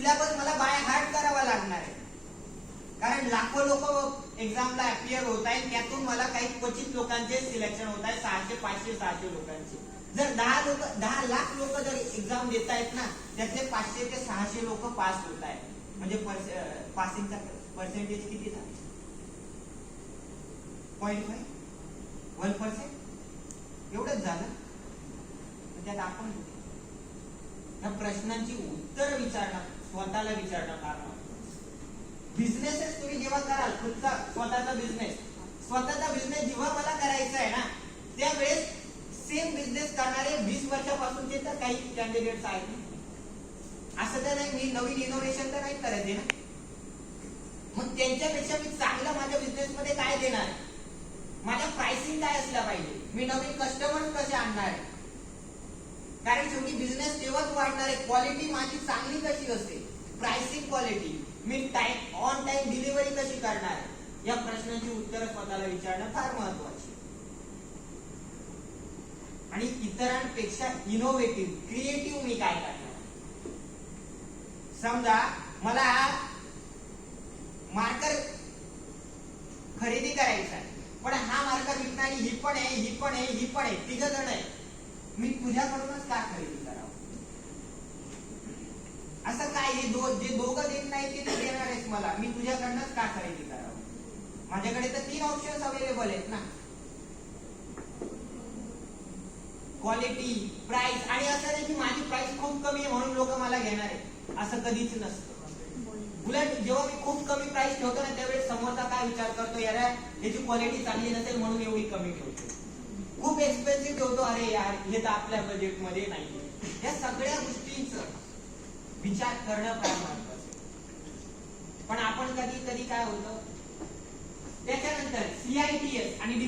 Syllabus मला by heart करावा लागणार आहे, कारण लाखो लोक एक्झामला अपियर होत आहेत, त्यातून मला काही क्वचित लोकांचे सिलेक्शन होत आहे, 600 500 600 लोकांचे. जर 10 लाख लोक जर एक्झाम देत आहेत ना, त्यातले 500 ते 600 लोक पास होत आहेत, म्हणजे पासिंगचा पर्सेंटेज किती झाला? 0.5 एवढंच झालं. त्यात आपण या प्रश्नांची उत्तर विचारणं, स्वतःला विचारणं फार महत्त्वाचं. बिझनेसेस तुम्ही जेव्हा कराल, तुमचा स्वतःचा बिझनेस जेव्हा मला करायचा आहे ना, त्यावेळेस सेम बिझनेस करणारे 20 वर्षापासूनचे तर काही कॅन्डिडेट्स आहेत. असं तर नाही मी नवीन इनोव्हेशन तर नाही करत आहे ना, मग त्यांच्यापेक्षा मी चांगलं माझ्या बिझनेस मध्ये काय देणार, माझ्या प्राइसिंग काय असला पाहिजे, मी नवीन कस्टमर कसे आणणार आहे, कारण शेवटी बिझनेस तेव्हाच वाढणार आहे, क्वालिटी माझी चांगली कशी असते, pricing quality, me on time delivery कशी करणार, या प्रश्नांची उत्तर स्वतःला विचारणं फार महत्वाची. आणि इतरांपेक्षा इनोव्हेटिव्ह क्रिएटिव्ह मी काय करणार. समजा मला मार्कर खरेदी करायचा आहे, पण हा मार्कर विकणारी ही पण आहे, तिघ जण आहे, मी तुझ्याकडूनच का खरेदी करावं? असं काय, जे दोघं देत नाही ते देणार आहेस मला, मी तुझ्याकडनंच का खरेदी करावं? माझ्याकडे तर 3 ऑप्शन्स अवेलेबल आहेत ना, क्वालिटी, प्राइस. आणि असं नाही की माझी प्राइस खूप कमी आहे म्हणून लोक मला घेणार आहेत, असं कधीच नसतं. उलट जेव्हा मी खूप कमी प्राइस ठेवतो ना, त्यावेळेस समोरचा काय विचार करतो, यार याची क्वालिटी चांगली नसेल म्हणून एवढी कमी ठेवतो. खूप एक्सपेन्सिव्ह ठेवतो, अरे यार हे तर आपल्या बजेट मध्ये नाही. या सगळ्या गोष्टींचा विचार करणं फार महत्वाचं. पण आपण कधी काय होतं, त्याच्यानंतर CITS आणि